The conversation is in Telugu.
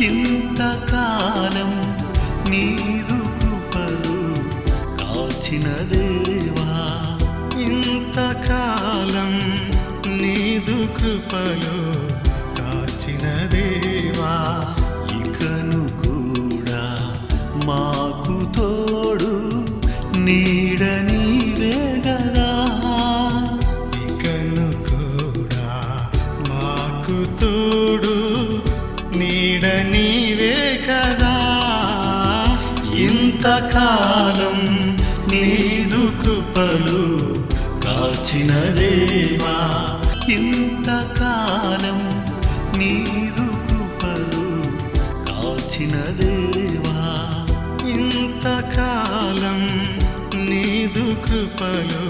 ఇంతకాలం నీదు కృపలు కాచిన దేవా, ఇంతకాలం నీదు కృపలు కాచిన దేవా, ఇకను కూడా మాకు తోడు నీడ నీవే గదా, ఇకను కూడా మాకు తోడు నీడ నీవే కదా. ఇంతకాలం నీదు కృపలు కాచిన దేవా, ఇంతకాలం నీదు కృపలు కాచిన దేవా, ఇంతకాలం నీదు కృపలు